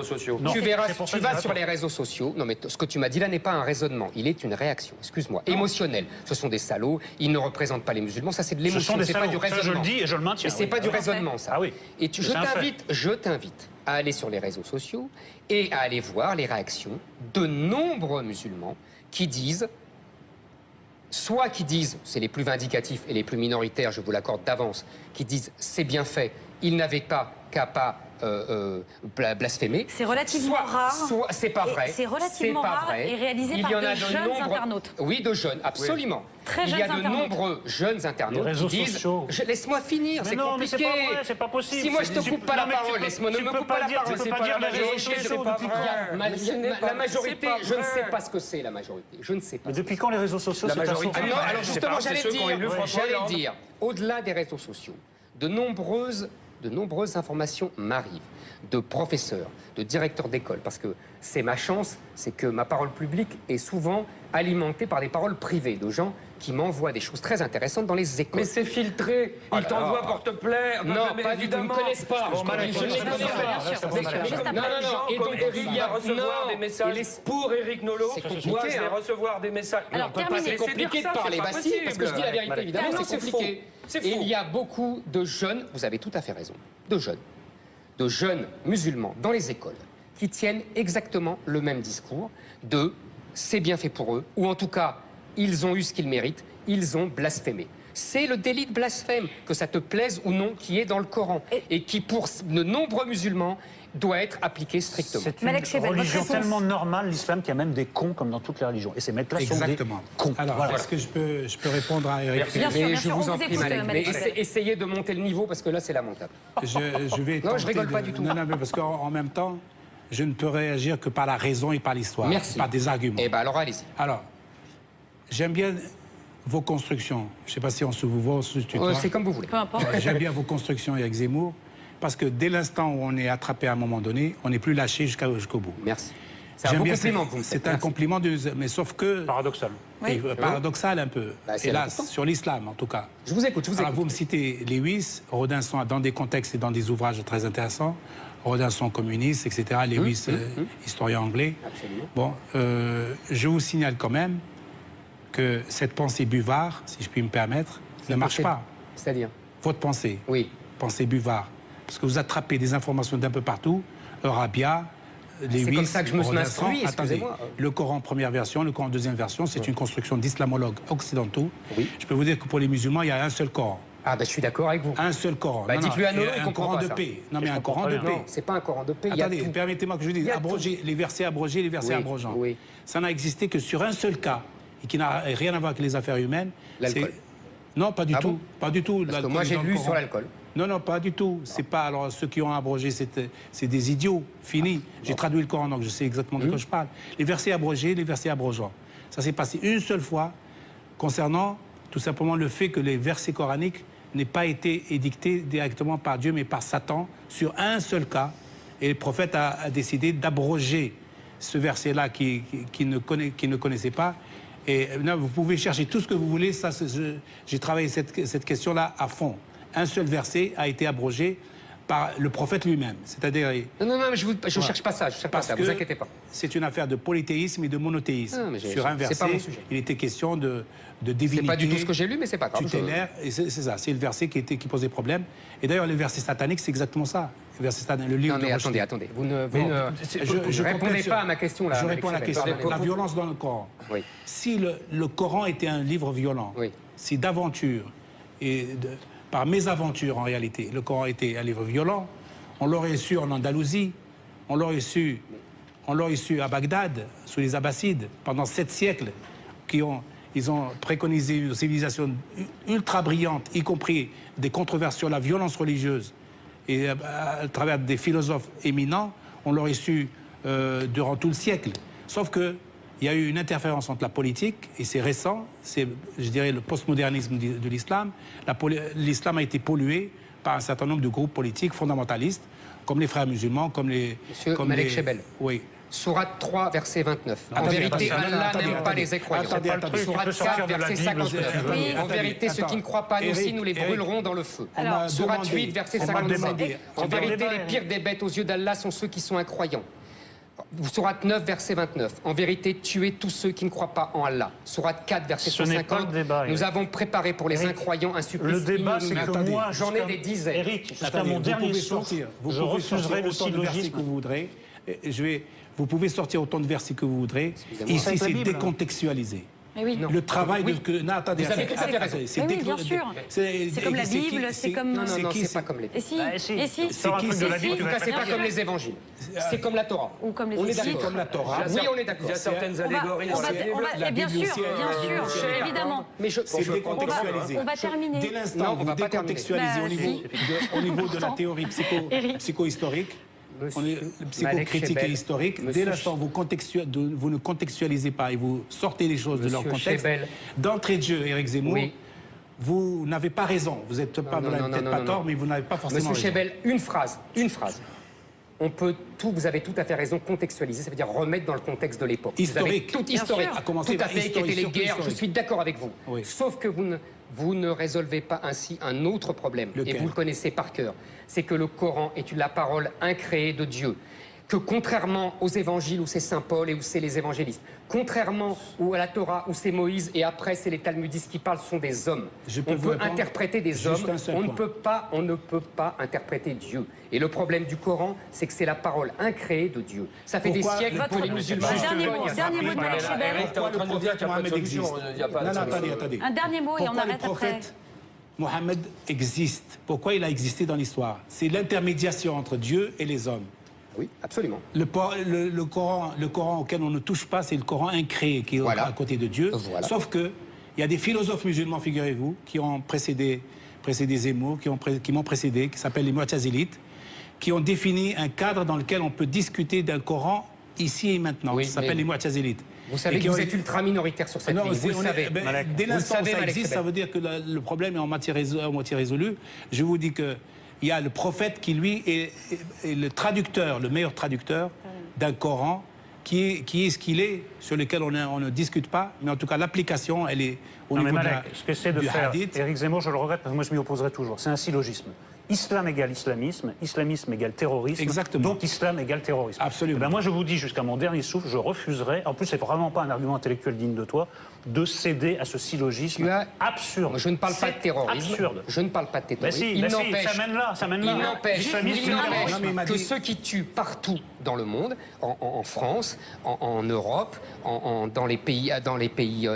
Non,
tu verras, tu vas sur les réseaux sociaux. Non, mais ce que tu m'as dit là n'est pas un raisonnement. Il est une réaction, excuse-moi, émotionnelle. Ce sont des salauds, ils ne représentent pas les musulmans. Ça, c'est de l'émotion, c'est pas du raisonnement.
Ça, je le dis et je le maintiens.
Mais c'est pas du raisonnement, ça.
Ah oui.
Et je t'invite à aller sur les réseaux sociaux et à aller voir les réactions de nombreux musulmans qui disent, soit qui disent, c'est les plus vindicatifs et les plus minoritaires, je vous l'accorde d'avance, qui disent c'est bien fait, ils n'avaient qu'à pas blasphémer.
C'est relativement rare.
C'est pas vrai.
C'est relativement rare et réalisé par de jeunes internautes.
Oui, de jeunes, absolument.
Très jeunes internautes.
Il y a de nombreux jeunes internautes qui disent... Laisse-moi finir, c'est compliqué.
Mais c'est pas vrai, c'est pas possible.
Si moi je te coupe pas la parole, laisse-moi, ne me coupe pas la parole.
Tu peux pas dire la vérité,
c'est pas vrai.
La majorité, je ne sais pas ce que c'est la majorité. Je ne sais pas.
Mais depuis quand les réseaux sociaux,
la majorité?
Non, alors justement, j'allais dire, au-delà des réseaux sociaux, de nombreuses informations m'arrivent de professeurs, de directeurs d'école, parce que c'est ma chance, c'est que ma parole publique est souvent alimentée par des paroles privées, de gens qui m'envoient des choses très intéressantes dans les écoles.
Mais c'est filtré, ils t'envoient pour te plaire.
Non, pas du tout, ils ne me connaissent pas. Je ne les connais pas. Non, et donc il y a
recevoir des messages pour Éric Nolot, moi je vais recevoir des messages.
C'est compliqué de parler, si, parce que je dis la vérité, évidemment, c'est compliqué. Et il y a beaucoup de jeunes, vous avez tout à fait raison, de jeunes musulmans dans les écoles qui tiennent exactement le même discours de « c'est bien fait pour eux » ou en tout cas, ils ont eu ce qu'ils méritent, ils ont blasphémé. C'est le délit de blasphème, que ça te plaise ou non, qui est dans le Coran et qui, pour de nombreux musulmans, doit être appliqué strictement.
C'est une religion tellement normale, l'islam, qu'il y a même des cons comme dans toutes les religions. Et ces mecs-là sont des cons.
Alors, est-ce que je peux répondre à Eric?
Bien sûr,
je vous en prie, Malek. Essayez de monter le niveau, parce que là, c'est lamentable.
Je vais
non, je rigole pas du tout.
Non, mais parce qu'en même temps, je ne peux réagir que par la raison et par l'histoire, par des arguments.
Eh bien, alors allez-y.
Alors, j'aime bien vos constructions. Je ne sais pas si on se vous voit ou se tutoie.
C'est comme vous voulez.
Peu importe.
J'aime bien vos constructions, Éric Zemmour, parce que dès l'instant où on est attrapé à un moment donné, on n'est plus lâché jusqu'au bout.
Merci. C'est un beau compliment.
C'est un compliment, mais sauf que...
Paradoxal.
Oui.
Paradoxal un peu.
Bah, c'est
hélas,
important.
sur l'islam en tout cas.
Je vous écoute,
Alors, vous me citez Lewis, Rodinson dans des contextes et dans des ouvrages très intéressants. Rodinson communiste, etc. Lewis, historien anglais.
Absolument.
Bon, je vous signale quand même que cette pensée buvard, si je puis me permettre, ne marche pas.
C'est-à-dire?
Votre pensée,
Oui.
pensée buvard. Parce que vous attrapez des informations d'un peu partout, Rabia, Lewis,
C'est comme ça que je me suis
Rodinson.
instruit,
Attendez,
excusez-moi.
le Coran première version, le Coran deuxième version, c'est une construction d'islamologues occidentaux.
Oui.
Je peux vous dire que pour les musulmans, il y a un seul Coran.
Ah, ben je suis d'accord avec vous.
Un seul Coran.
Bah,
Non, non,
dites-lui à Nolo,
et
il
un
comprend
Coran
pas
de
ça.
paix. Non, mais
Je
un
comprends
Coran de
très bien.
paix.
Non, c'est pas un Coran de paix. il y a
Attendez,
tout.
permettez-moi que je
Il
dise
y a
abroger, les versets abrogés, les versets
Oui,
abrogeants.
oui.
Ça n'a existé que sur un seul cas, et qui n'a rien à voir avec les affaires humaines.
L'alcool.
C'est- Non, pas du
Ah
tout.
bon
Pas du tout.
Parce que
L'alcool
moi,
est
j'ai
dans le
lu
Coran.
sur l'alcool.
Non, non, pas du tout. C'est pas. Alors, ceux qui ont abrogé, c'est des idiots. Fini. J'ai traduit le Coran, donc je sais exactement de quoi je parle. Les versets abrogés, les versets abrogeants. Ça s'est passé une seule fois concernant tout simplement le fait que les versets coraniques n'aient pas été édictés directement par Dieu, mais par Satan, sur un seul cas. Et le prophète a décidé d'abroger ce verset-là qu'il ne connaissait pas. Et non, vous pouvez chercher tout ce que vous voulez. Ça, j'ai travaillé cette question-là à fond. Un seul verset a été abrogé par le prophète lui-même. C'est-à-dire...
Non, je ne cherche pas ça, je cherche pas ça, vous inquiétez pas.
C'est une affaire de polythéisme et de monothéisme.
Non, mais
Sur un
c'est pas mon
verset,
sujet.
il était question de divinité.
C'est pas du tout ce que j'ai lu, mais c'est pas grave.
Tutélaire, et c'est ça, c'est le verset qui posait problème. Et d'ailleurs, les versets sataniques, c'est exactement ça. Le verset satanique, le livre
Non, mais
de Rochely.
attendez. Vous ne
Je
répondez
complète
pas à ma question, là.
Je
Alex
réponds à la
Chebel.
question.
Pardon.
La violence dans le Coran.
Oui.
Si le Coran était un livre violent,
Oui.
si d'aventure, et par mésaventure en réalité, le Coran était un livre violent, on l'aurait su en Andalousie, on l'aurait su à Bagdad, sous les Abbassides, pendant 7 siècles, ils ont préconisé une civilisation ultra brillante, y compris des controverses sur la violence religieuse. Et à travers des philosophes éminents, on l'aurait su durant tout le siècle. Sauf qu'il y a eu une interférence entre la politique, et c'est récent, c'est, je dirais, le postmodernisme de l'islam. L'islam a été pollué par un certain nombre de groupes politiques fondamentalistes, comme les frères musulmans, comme les...
Monsieur
comme
Malek
les...
Chebel.
Oui.
Sourate 3, verset 29. En
Attendez,
vérité,
attendez,
Allah
attendez,
n'aime pas
attendez.
les incroyants.
Attendez.
Sourate 4, verset 59.
Oui.
En vérité, ceux qui ne croient pas, nous aussi, nous les brûlerons dans le feu.
Alors,
Sourate 8, verset 57. En vérité,
demandé.
les pires des bêtes aux yeux d'Allah sont ceux qui sont incroyants. Sourate 9, verset 29. En vérité, tuez tous ceux qui ne croient pas en Allah. Sourate 4, verset
Ce n'est pas
150.
le débat,
Nous
Eric.
avons préparé pour les
Eric,
incroyants un supplice
Le débat, c'est
innommable.
que moi,
J'en ai
jusqu'à-
des dizaines.
Eric, jusqu'à
Attendez,
mon
vous
dernier
pouvez
souffle,
sortir. Vous
je
pouvez
refuserai
sortir
le
autant de versets
syllogisme.
que vous voudrez. Vous pouvez sortir autant de versets que vous voudrez.
Excusez-moi.
Ici,
C'est la
c'est
Bible.
décontextualisé.
Mais oui.
Non.
Le travail
Oui.
de... que- Non, attendez.
Vous avez tout à fait raison.
c'est
Oui, bien sûr. C'est comme la Bible, c'est comme...
Non,
c'est qui,
c'est pas comme les...
Et si,
Bah, si.
et si,
Sors un truc de la Bible,
En
tu
tout
vas
cas,
être
c'est pas
très
comme
bien.
les évangiles. C'est comme la Torah.
ou comme les
On est
évangiles.
d'accord.
comme la Torah.
Oui, on est d'accord.
Il y a certaines allégories
On
dans
va,
la Bible.
La
bien
Bible
sûr,
aussi,
bien sûr,
cher.
évidemment.
Mais je...
C'est décontextualisé.
On va terminer.
Dès l'instant
Non,
où
on
vous
va pas
décontextualisez
terminer.
au niveau de la
Pourtant.
théorie
Eric.
psychohistorique,
Monsieur
psychocritique
Malek
et historique,
Chebel.
dès l'instant où vous ne contextualisez pas et vous sortez les choses de leur
Monsieur
contexte,
Chebel.
d'entrée de jeu, Éric Zemmour,
Oui.
vous n'avez pas raison. Vous n'êtes pas,
non,
vous n'avez
non,
peut-être
non,
pas
non,
tort,
non.
mais vous n'avez pas forcément
Monsieur
raison.
Chebel, une phrase. On peut tout, vous avez tout à fait raison, contextualiser, ça veut dire remettre dans le contexte de l'époque.
Historique.
Vous avez tout
Bien
historique,
sûr.
À commencer
tout à
par
fait, qui
historique,
étaient les
surtout
guerres,
historique.
je suis d'accord avec vous.
Oui.
Sauf que vous ne résolvez pas ainsi un autre problème,
Lequel?
et vous le connaissez par cœur. C'est que le Coran est la parole incréée de Dieu. Que contrairement aux évangiles où c'est Saint Paul et où c'est les évangélistes, contrairement à la Torah où c'est Moïse et après c'est les talmudistes qui parlent, ce sont des hommes.
Je peux
On
vous
peut
répondre
interpréter des
juste
hommes,
un seul
on ne
point.
peut pas interpréter Dieu. Et le problème du Coran, c'est que c'est la parole incréée de Dieu. Ça fait
Pourquoi
des siècles
le-
que les musulmans...
Un dernier mot,
cognent.
dernier mot de Malek Chebel.
Eric, t'es en train de nous dire qu'il n'y a pas de
Mohamed
solution.
existe.
Il n'y a pas de
Non,
solution.
attendez.
Un dernier mot et on
Pourquoi
arrête
le
après.
prophète Mohammed existe? Pourquoi il a existé dans l'histoire? C'est l'intermédiation entre Dieu et les hommes.
Oui, absolument.
Le Coran auquel on ne touche pas, c'est le Coran incréé qui est
Voilà.
à côté de Dieu.
Voilà.
Sauf que il y a des philosophes musulmans, figurez-vous, qui ont précédé Zemmour, qui m'ont précédé, qui s'appellent les Mu'tazilites, qui ont défini un cadre dans lequel on peut discuter d'un Coran ici et maintenant.
Oui,
Ça s'appelle les Mu'tazilites.
Vous savez que vous êtes ultra minoritaire sur cette ligne, vous le savez.
Dès l'instant où ça
Malek
existe,
Shebel.
ça veut dire que le problème est en moitié résolu. Je vous dis qu'il y a le prophète qui, lui, est le traducteur, le meilleur traducteur d'un Coran qui est ce qu'il est, sur lequel on ne discute pas, mais en tout cas l'application, elle est au
Non, mais
niveau
Malek, ce qu'essaie de
du
faire
hadith.
Éric Zemmour, je le regrette parce que moi je m'y opposerai toujours. C'est un syllogisme. Islam égale islamisme, islamisme égale terrorisme,
Exactement.
donc islam égale terrorisme.
Absolument.
Eh ben moi je vous dis jusqu'à mon dernier souffle, je refuserai, en plus c'est vraiment pas un argument intellectuel digne de toi, de céder à ce syllogisme absurde.
Je ne parle pas de terrorisme.
Absurde.
Je ne parle pas de terrorisme.
si,
Il
bah si,
n'empêche-
ça mène là, ça mène là.
Il n'empêche
L'islamisme,
il
c'est
n'empêche
Non, mais il m'a
que
dit-
ceux qui tuent partout dans le monde, en France, en Europe, dans les pays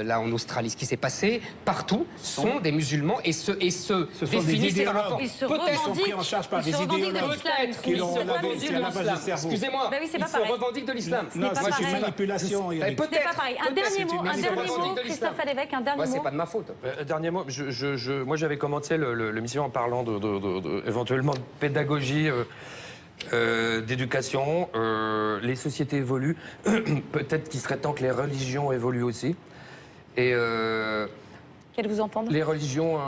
là en Australie, ce qui s'est passé, partout, sont des musulmans et ce
sont des
définissent par
idéologues.
rapport.
Ils se
Peut-être.
Ils sont pris en charge par
ils
des
se revendiquent de
idéologues
l'islam.
qui
Ils
l'ont
sont pas
lavé, c'est à la
musulmans.
base du cerveau.
Excusez-moi,
Bah oui, c'est
ils
pas
se
pareil.
revendiquent de l'islam.
n'est
Non,
pas
ça c'est
pareil.
manipulation.
Eh,
Yannick.
Ce n'est pas pareil. Un dernier mot,
Christophe
Alévêque, un dernier
c'est
mot.
pas de ma faute.
Dernier mot, moi j'avais commencé l'émission en parlant éventuellement de pédagogie, d'éducation. Les sociétés évoluent. Peut-être qu'il serait temps que les religions évoluent aussi. Et
Qu'elles vous entendent.
les religions,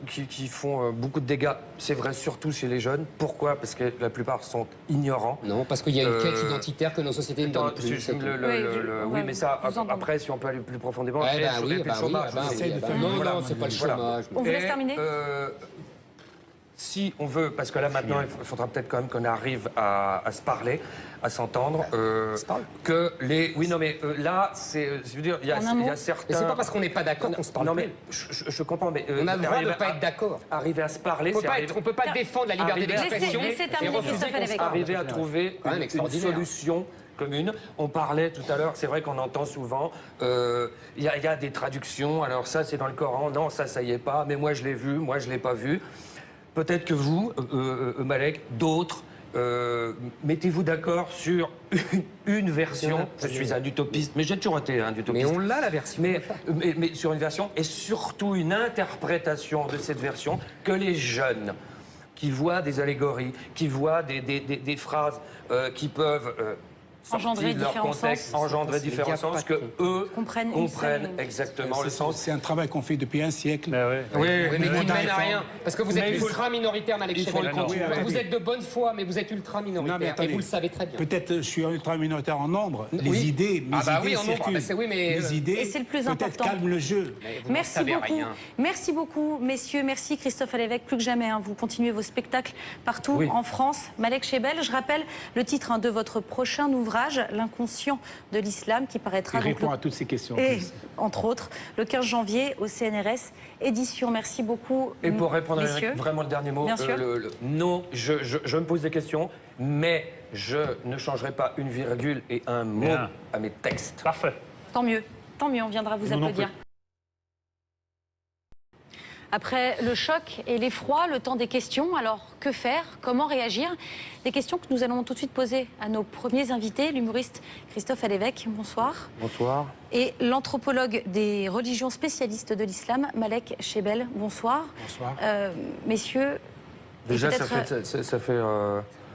qui font beaucoup de dégâts, c'est vrai surtout chez les jeunes. Pourquoi? Parce que la plupart sont ignorants.
Non, parce qu'il y a une quête identitaire que nos sociétés ne donnent
Attends,
plus. c'est tout.
oui, mais ça,
vous entendre.
après, si on peut aller plus profondément,
Ouais,
et
bah
sur
oui,
le
bah oui,
chômage,
bah
c'est-
oui, bah non,
voilà.
non, c'est pas le
Voilà.
chômage.
On vous laisse
Et,
terminer.
Si on veut, parce que là maintenant, il faudra peut-être quand même qu'on arrive à se parler, à s'entendre.
se parle.
Que les. Oui, non, mais là, je veux dire, il y a
En un mot.
certains.
Mais c'est pas parce qu'on n'est pas d'accord qu'on se parle
Non,
plus.
mais je comprends, mais.
On a le droit de
arriver
ne pas
à-
être d'accord.
Arriver à se parler,
On
c'est
ne peut pas défendre la liberté
Arriver à-
d'expression
Laissez
et
terminer
refuser
Christophe
qu'on se
Alévêque.
parle.
arriver à trouver
Quand même
une
extraordinaire.
solution commune. On parlait tout à l'heure, c'est vrai qu'on entend souvent, il y a des traductions, alors ça c'est dans le Coran, non ça y est pas, mais moi je l'ai vu, moi je l'ai pas vu. Peut-être que vous, Malek, d'autres, mettez-vous d'accord sur une version. Je suis un utopiste, mais j'ai toujours été un
Mais
utopiste.
on l'a la version.
Mais sur une version, et surtout une interprétation de cette version que les jeunes qui voient des allégories, qui voient des phrases qui peuvent
Engendrer
sorties de leur
différents
contexte,
sens.
engendrer
Il y a
différents
pas
sens,
de
que eux
Comprennent une
comprennent
seule-
exactement le sens.
C'est un travail qu'on fait depuis un siècle.
Ben ouais.
Oui,
Oui, mais qui ne mène à rien. Parce que vous êtes
Mais il faut-
ultra minoritaire, Malek
il faut
Shebel.
le continuer.
Vous êtes de bonne foi, mais vous êtes ultra
Non, mais
minoritaire. Et
attendez.
vous le savez très bien.
Peut-être je suis ultra minoritaire en nombre. Les
Oui.
idées, mes
Ah bah
idées
oui, en nombre.
circulent.
Ah bah c'est oui, mais,
Mes idées,
Et c'est le plus
peut-être
important.
calment le jeu.
Mais vous n'en
Merci
savez
beaucoup.
rien.
Merci beaucoup, messieurs. Merci Christophe Alévêque. Plus que jamais, hein, vous continuez vos spectacles partout
Oui.
en France. Malek Shebel, je rappelle le titre de votre prochain ouvrage, L'inconscient de l'islam, qui paraîtra
Il
donc
répond à toutes ces questions.
et, entre autres, le 15 janvier au CNRS Édition. Merci beaucoup,
Et pour répondre à
messieurs.
Eric, vraiment le dernier mot,
Bien sûr.
non, je me pose des questions, mais je ne changerai pas une virgule et un mot
Bien.
à mes textes.
Parfait.
Tant mieux, on viendra vous
Nous non
applaudir. Après le choc et l'effroi, le temps des questions. Alors, que faire? Comment réagir? Des questions que nous allons tout de suite poser à nos premiers invités, l'humoriste Christophe Alévêque. Bonsoir.
Bonsoir.
Et l'anthropologue des religions spécialistes de l'islam, Malek Shebel. Bonsoir.
Bonsoir.
Messieurs,
Déjà,
peut-être,
ça fait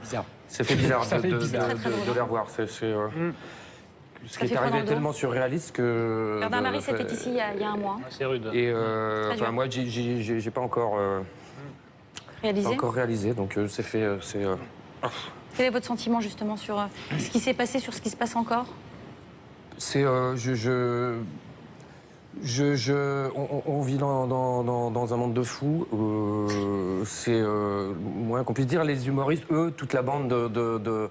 Bizarre.
ça fait bizarre
Ça fait
de
bizarre.
de les revoir. Ce qui
fait
est
froid dans
arrivé
le dos.
tellement surréaliste que...
Bernard Marie, c'était ici il y a un mois.
C'est rude.
Et
Très dur.
moi, j'ai pas encore
Réalisé.
réalisé, donc c'est fait...
Quel est votre sentiment justement sur ce qui s'est passé, sur ce qui se passe encore?
C'est, on vit dans un monde de fous. C'est moins qu'on puisse dire. Les humoristes, eux, toute la bande de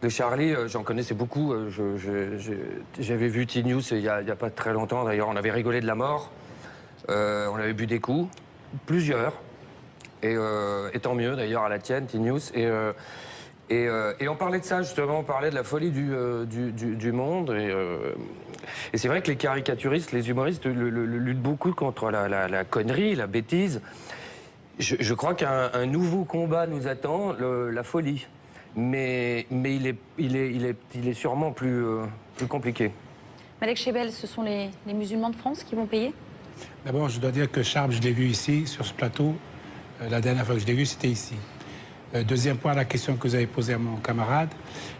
Charlie, j'en connaissais beaucoup. J'avais vu T-News il y a pas très longtemps. D'ailleurs, on avait rigolé de la mort. On avait bu des coups, plusieurs. Et tant mieux d'ailleurs à la tienne, T-News. Et on parlait de ça justement, on parlait de la folie du monde. Et c'est vrai que les caricaturistes, les humoristes luttent beaucoup contre la connerie, la bêtise. Je crois qu'un nouveau combat nous attend, la folie. Mais il est sûrement plus compliqué.
Malek Shebel, ce sont les musulmans de France qui vont payer?
D'abord, je dois dire que Charb, je l'ai vu ici, sur ce plateau. La dernière fois que je l'ai vu, c'était ici. Deuxième point, la question que vous avez posée à mon camarade.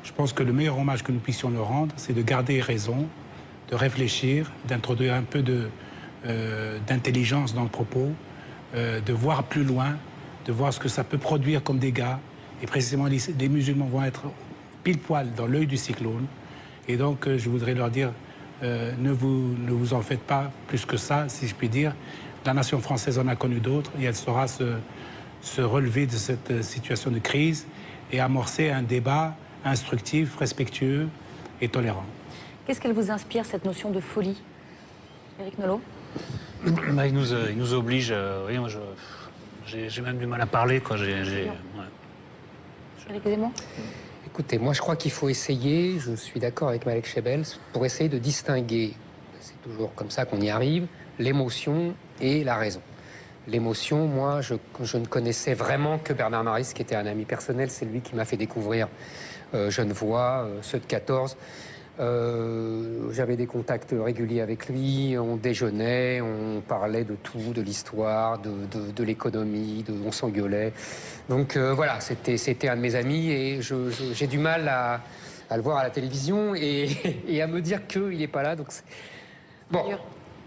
Je pense que le meilleur hommage que nous puissions leur rendre, c'est de garder raison, de réfléchir, d'introduire un peu d'intelligence dans le propos, de voir plus loin, de voir ce que ça peut produire comme dégâts. Et précisément, les musulmans vont être pile poil dans l'œil du cyclone. Et donc, je voudrais leur dire, ne vous en faites pas plus que ça, si je puis dire. La nation française en a connu d'autres et elle saura se relever de cette situation de crise et amorcer un débat instructif, respectueux et tolérant.
Qu'est-ce qu'elle vous inspire, cette notion de folie, Éric Nolot?
Bah, il nous oblige. Oui, moi, j'ai même du mal à parler. Quoi.
Éric Zemmour?
Écoutez, moi je crois qu'il faut essayer, je suis d'accord avec Malek Chebel, pour essayer de distinguer, c'est toujours comme ça qu'on y arrive, l'émotion et la raison. L'émotion, moi, je ne connaissais vraiment que Bernard Maris, qui était un ami personnel. C'est lui qui m'a fait découvrir Genevois, ceux de 14. J'avais des contacts réguliers avec lui. On déjeunait, on parlait de tout, de l'histoire, de l'économie, on s'engueulait. Donc voilà, c'était un de mes amis et j'ai du mal à le voir à la télévision et à me dire qu'il n'est pas là. Donc bon,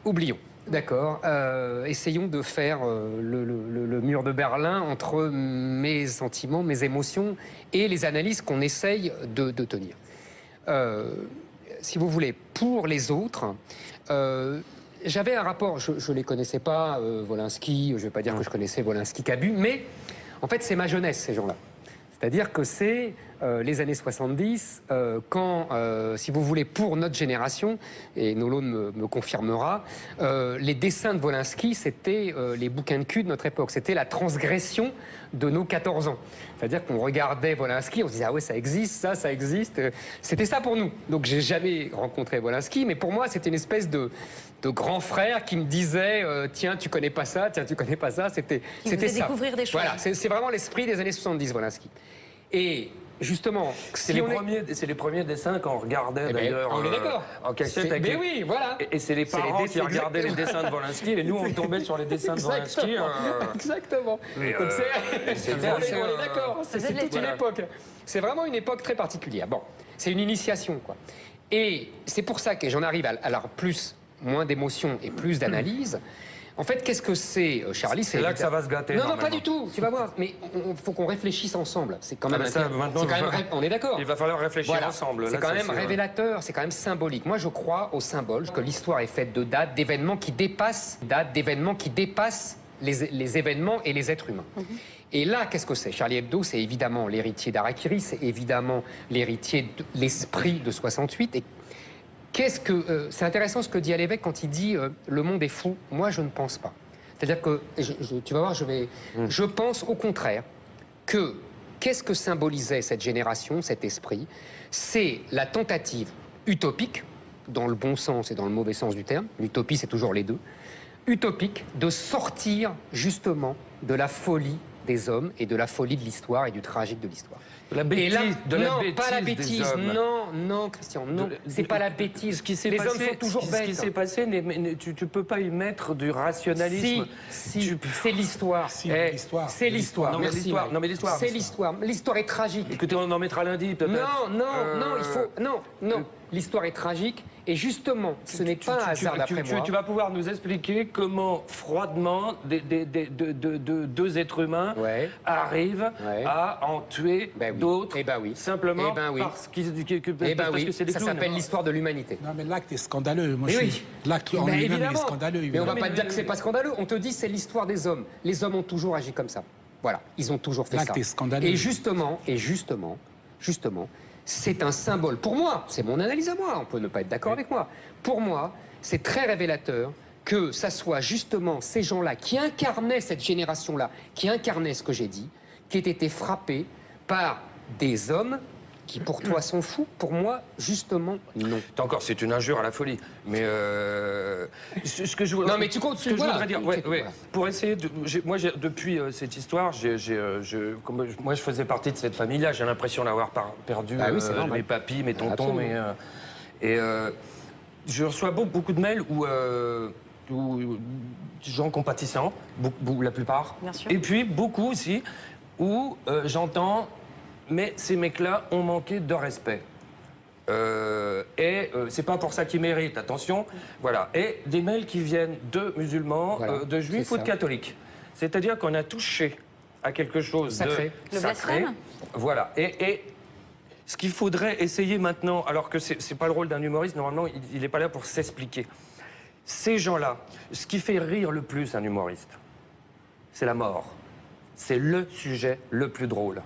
oublions. D'accord. Essayons de faire le mur de Berlin entre mes sentiments, mes émotions et les analyses qu'on essaye de tenir. Si vous voulez, pour les autres, j'avais un rapport, je ne les connaissais pas, Wolinski, je ne vais pas dire que je connaissais Wolinski, Cabu, mais en fait c'est ma jeunesse, ces gens-là. C'est-à-dire que c'est les années 70, quand, si vous voulez, pour notre génération, et Nolot me confirmera, les dessins de Wolinski, c'était les bouquins de cul de notre époque. C'était la transgression de nos 14 ans. C'est-à-dire qu'on regardait Wolinski, on se disait « Ah ouais, ça existe, ça existe ». C'était ça pour nous. Donc j'ai jamais rencontré Wolinski, mais pour moi, c'était une espèce de grand frère qui me disait tiens, tu connais pas ça, tiens, tu connais pas ça. C'était ça.
Découvrir des choses.
Voilà, c'est vraiment l'esprit des années 70, Wolinski. Et justement,
c'est les premiers dessins qu'on regardait d'ailleurs en cachette.
Mais oui, voilà.
Et c'est les parents qui regardaient les dessins de Wolinski et nous on tombait sur les dessins de Wolinski.
Exactement. On est d'accord. C'est toute une époque. C'est vraiment une époque très particulière. Bon, c'est une initiation, quoi. Et c'est pour ça que j'en arrive à alors moins d'émotion et plus d'analyse. En fait, qu'est-ce que c'est, Charlie?
C'est là que ça va se gâter.
Non, pas du tout. Tu vas voir. Mais il faut qu'on réfléchisse ensemble. C'est quand même. On est d'accord.
Il va falloir réfléchir ensemble.
C'est quand même révélateur. C'est quand même symbolique. Moi, je crois au symbole, que l'histoire est faite de dates, d'événements qui dépassent, les événements et les êtres humains. Et là, qu'est-ce que c'est? Charlie Hebdo, c'est évidemment l'héritier d'Harakiri, c'est évidemment l'héritier de l'esprit de 68. Et c'est intéressant ce que dit Alévèque quand il dit le monde est fou. Moi, je ne pense pas. C'est-à-dire que, tu vas voir, je pense au contraire que qu'est-ce que symbolisait cette génération, cet esprit? C'est la tentative utopique, dans le bon sens et dans le mauvais sens du terme. L'utopie, c'est toujours les deux. Utopique de sortir justement de la folie des hommes et de la folie de l'histoire et du tragique de l'histoire.
La bêtise,
pas la bêtise. Non, Christian, non. C'est pas la bêtise. Les hommes sont toujours bêtes.
Ce qui s'est passé, tu peux pas y mettre du rationalisme.
Si, c'est l'histoire. C'est l'histoire.
Non, mais l'histoire.
C'est l'histoire. L'histoire est tragique.
Écoutez, on en mettra lundi, peut-être.
Non. L'histoire est tragique. Et justement, ce n'est pas un hasard d'après moi.
Tu vas pouvoir nous expliquer comment, froidement, deux êtres humains arrivent à en tuer d'autres, simplement parce que c'est des clowns.
Ça s'appelle l'histoire de l'humanité.
Non, mais l'acte est scandaleux. L'acte en lui-même est scandaleux.
Mais on ne va pas te dire que c'est pas scandaleux. On te dit c'est l'histoire des hommes. Les hommes ont toujours agi comme ça. Voilà, ils ont toujours fait ça.
L'acte est scandaleux.
Et justement, c'est un symbole. Pour moi, c'est mon analyse à moi, on peut ne pas être d'accord avec moi. Pour moi, c'est très révélateur que ça soit justement ces gens-là qui incarnaient cette génération-là, qui incarnaient ce que j'ai dit, qui aient été frappés par des hommes qui pour toi sont fous, pour moi, justement, non.
Encore, c'est une injure à la folie. Mais ce que je voudrais...
Non, mais tu comptes,
ce que je voudrais dire, pour essayer de... Moi, depuis cette histoire, moi, je faisais partie de cette famille-là. J'ai l'impression d'avoir perdu mes papis, mes tontons, et je reçois beaucoup de mails où gens compatissants, la plupart.
Bien sûr.
Et puis, beaucoup aussi où j'entends « mais ces mecs-là ont manqué de respect ». C'est pas pour ça qu'ils méritent, attention. Voilà. Et des mails qui viennent de musulmans,
Voilà,
de juifs
c'est
ou de
ça.
catholiques. C'est-à-dire qu'on a touché à quelque chose
Sacré.
de
Le
sacré.
blasphème.
Voilà. Et ce qu'il faudrait essayer maintenant, alors que c'est pas le rôle d'un humoriste, normalement, il n'est pas là pour s'expliquer. Ces gens-là, ce qui fait rire le plus un humoriste, c'est la mort. C'est le sujet le plus drôle.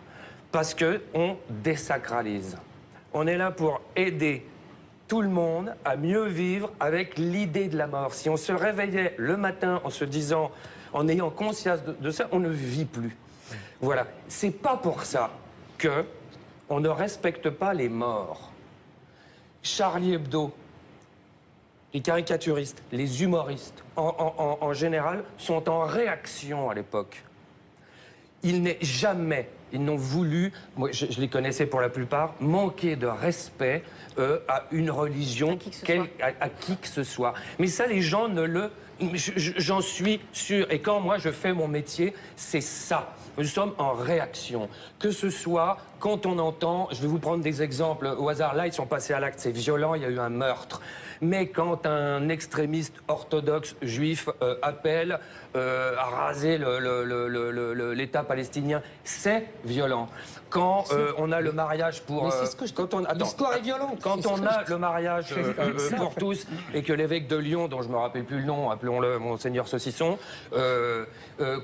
Parce qu'on désacralise. On est là pour aider tout le monde à mieux vivre avec l'idée de la mort. Si on se réveillait le matin en se disant, en ayant conscience de ça, on ne vit plus. Voilà. C'est pas pour ça que on ne respecte pas les morts. Charlie Hebdo, les caricaturistes, les humoristes, en général, sont en réaction à l'époque. Ils n'ont voulu, moi je les connaissais pour la plupart, manquer de respect à une religion, à qui que ce soit. Mais ça, les gens ne le... J'en suis sûr. Et quand moi je fais mon métier, c'est ça. Nous sommes en réaction. Que ce soit quand on entend, je vais vous prendre des exemples au hasard, là ils sont passés à l'acte, c'est violent, il y a eu un meurtre. Mais quand un extrémiste orthodoxe juif appelle à raser l'État palestinien, c'est violent. Quand on a le mariage pour...
Mais c'est ce que je te... L'histoire est violente.
Quand on a le mariage pour tous et que l'évêque de Lyon, dont je ne me rappelle plus le nom, appelons-le Monseigneur Saucisson,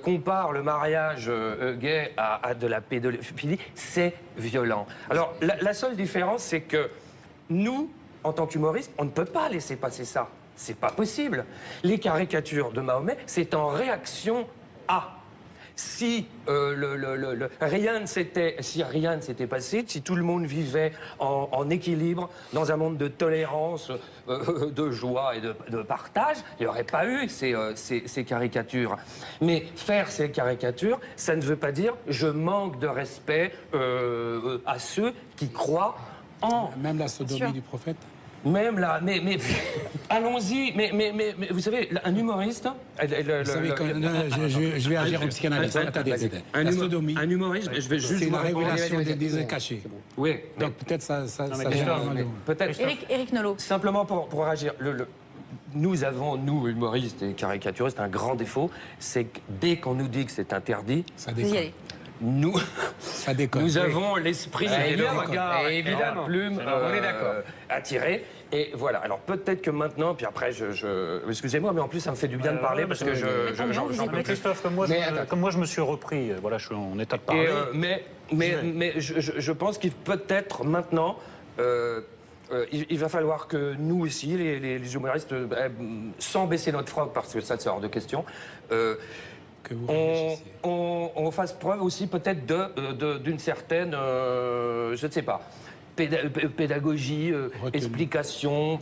compare le mariage gay à de la pédophilie, c'est violent. Alors, la seule différence, c'est que nous, en tant qu'humoristes, on ne peut pas laisser passer ça. C'est pas possible. Les caricatures de Mahomet, c'est en réaction à... Si rien ne s'était passé, si tout le monde vivait en équilibre, dans un monde de tolérance, de joie et de partage, il n'y aurait pas eu ces caricatures. Mais faire ces caricatures, ça ne veut pas dire je manque de respect à ceux qui croient en...
Même la sodomie du prophète.
Même là, mais allons-y, mais vous savez, un humoriste...
Vous savez, je vais agir en psychanalyste. Attendez, la sodomie,
un humoriste, je vais juste...
c'est la
vous répondre.
révélation des désirs cachés.
Oui,
Donc peut-être ça
mais
gêne
déjà,
un moment.
peut-être...
Éric Nolot.
Simplement pour réagir, nous avons, nous, humoristes et caricaturistes, un grand défaut, c'est que dès qu'on nous dit que c'est interdit,
Ça
Vous y
déconne.
allez.
nous,
Ça déconne.
nous avons l'esprit et le
évidemment.
regard et la
Évidemment.
plume
On est d'accord.
attirés. Et voilà, alors peut-être que maintenant, puis après, excusez-moi, mais en plus, ça me fait du bien de parler parce que j'en
vous
peux
Mais
plus.
Christophe, comme moi je me suis repris, voilà, je suis en état de
Et,
parler.
mais je pense qu'il peut-être maintenant, il va falloir que nous aussi, les humoristes, sans baisser notre froc, parce que ça sort de question,
Que vous réfléchissez.
on fasse preuve aussi peut-être d'une certaine, je ne sais pas, pédagogie,
Retenue.
explication,